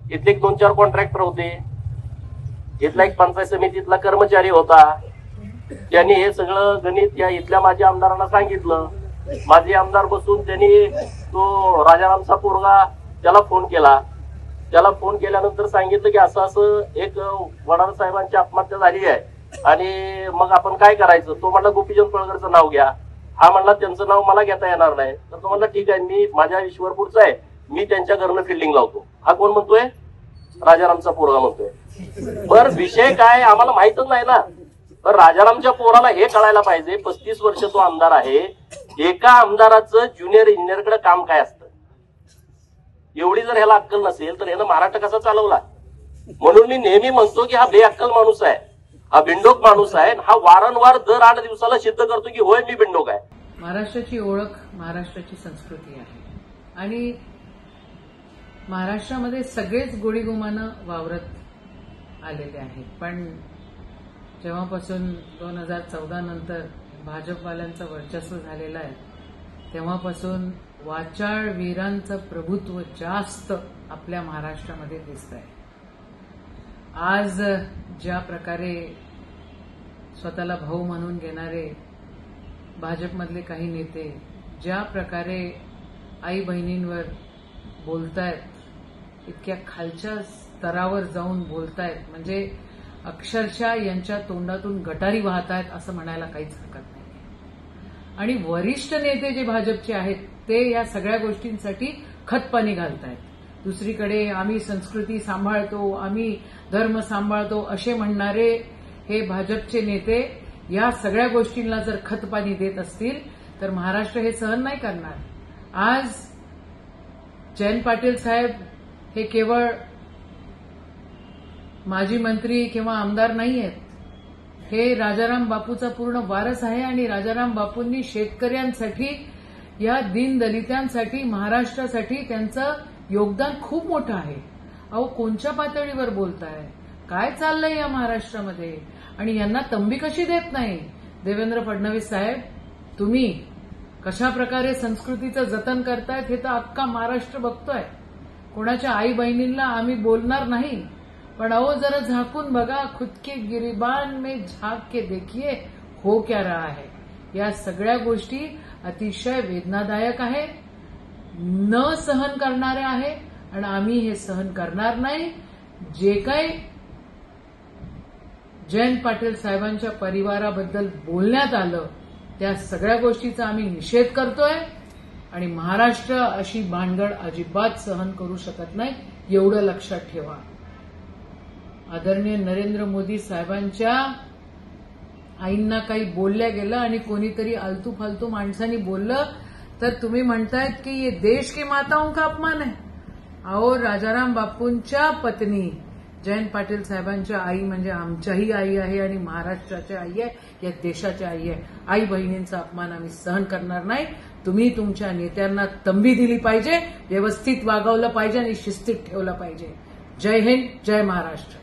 इथले एक 2-4 कॉन्ट्रॅक्टर होते, इथला एक पंचायत समितीतला कर्मचारी होता. त्यांनी हे सगळं गणित या इथल्या माझ्या आमदारांना सांगितलं. माझे आमदार बसून त्यांनी तो राजारामचा पोरगा त्याला फोन केला. त्याला फोन केल्यानंतर सांगितलं की असं असं एक वडार साहेबांची आत्महत्या झाली आहे आणि मग आपण काय करायचं. तो म्हणला गोपीचंद पळकरचं नाव घ्या. हा म्हणला त्यांचं नाव मला घेता येणार नाही. तर तो म्हणला ठीक आहे, मी माझ्या ईश्वरपूरचा आहे, मी त्यांच्या घरनं फिल्डिंग लावतो. हा कोण म्हणतोय? राजारामचा पोरगा म्हणतोय. बर विषय काय आम्हाला माहितच नाही ना. तर राजारामच्या पोराला हे कळायला पाहिजे, 35 वर्ष तो आमदार आहे. एका आमदाराचं ज्युनियर इंजिनियरकडे काम काय असतं, एवढी जर ह्याला अक्कल नसेल तर यानं महाराष्ट्र कसा चालवला. म्हणून मी नेहमी म्हणतो की हा बेअक्कल माणूस आहे, हा बिंडोक माणूस आहे. हा वारंवार दर 8 दिवसाला सिद्ध करतो की होय मी बिंडोक आहे. महाराष्ट्राची ओळख महाराष्ट्राची संस्कृती आहे आणि महाराष्ट्रामध्ये सगळेच गोडीगुमानं वावरत आलेले आहेत. पण जेव्हापासून 2014 नंतर भाजपवाल्यांचं वर्चस्व झालेलं आहे तेव्हापासून वाचाळ वीरांचं प्रभुत्व जास्त आपल्या महाराष्ट्रामध्ये दिसतंय. आज ज्या प्रकारे स्वतःला भाऊ म्हणून घेणारे भाजपमधले काही नेते ज्या प्रकारे आई बहिणींवर बोलतायत, इतक्या खालच्या स्तरावर जाऊन बोलतायत, म्हणजे अक्षरशः यांच्या तोंडातून गटारी वाहतायत असं म्हणायला काहीच हरकत नाही. आणि वरिष्ठ नेते जे भाजपचे आहेत ते या सगळ्या गोष्टींसाठी खतपाणी घालतायत. दुसरीकडे आम्ही संस्कृती सांभाळतो, आम्ही धर्म सांभाळतो असे म्हणणारे हे भाजपचे नेते या सगळ्या गोष्टींना जर खतपाणी देत असतील तर महाराष्ट्र हे सहन नाही करणार. आज जयंत पाटील साहेब हे केवळ माजी मंत्री किंवा आमदार नाही आहेत, हे राजाराम बापूचा पूर्ण वारस आहे आणि राजाराम बापूंनी शेतकऱ्यांसाठी, या दीनदलितांसाठी, महाराष्ट्रासाठी त्यांचं योगदान खूप मोठं आहे. अहो कोणत्या पातळीवर बोलताय, काय चाललंय या महाराष्ट्रामध्ये आणि यांना तंबी कशी देत नाही. देवेंद्र फडणवीस साहेब, तुम्ही कशा प्रकारे संस्कृतीचं जतन करतायत हे तर अख्खा महाराष्ट्र बघतोय. कोणाच्या आई बहिणींना आम्ही बोलणार नाही, पण अहो जरा झाकून बघा, खुद के गिरिबान में झाक के देखिए हो क्या रहा है. या सगळ्या गोष्टी अतिशय वेदनादायक आहे, न सहन करणाऱ्या आहे आणि आम्ही हे सहन करणार नाही. जे काही जयंत पाटील साहेबांच्या परिवाराबद्दल बोलण्यात आलं त्या सगळ्या गोष्टीचा आम्ही निषेध करतोय आणि महाराष्ट्र अशी भानगड अजिबात सहन करू शकत नाही, एवढं लक्षात ठेवा. आदरणीय नरेंद्र मोदी साहेबांच्या आईंना काही बोलल्या गेलं आणि कोणीतरी आलतू फालतू माणसांनी बोललं तर तुम्ही म्हणतायत की ये देश की माताओं का अपमान है. अहो राजाराम बापूंच्या पत्नी जयंत पाटील साहेबांच्या आई म्हणजे आमच्याही आई आहे आणि महाराष्ट्राच्या आई आहे, या देशाच्या आई आहे. आई बहिणींचा अपमान आम्ही सहन करणार नाही. तुम्ही तुमच्या नेत्यांना तंबी दिली पाहिजे, व्यवस्थित वागवलं पाहिजे आणि शिस्तीत ठेवलं पाहिजे. जय हिंद, जय महाराष्ट्र.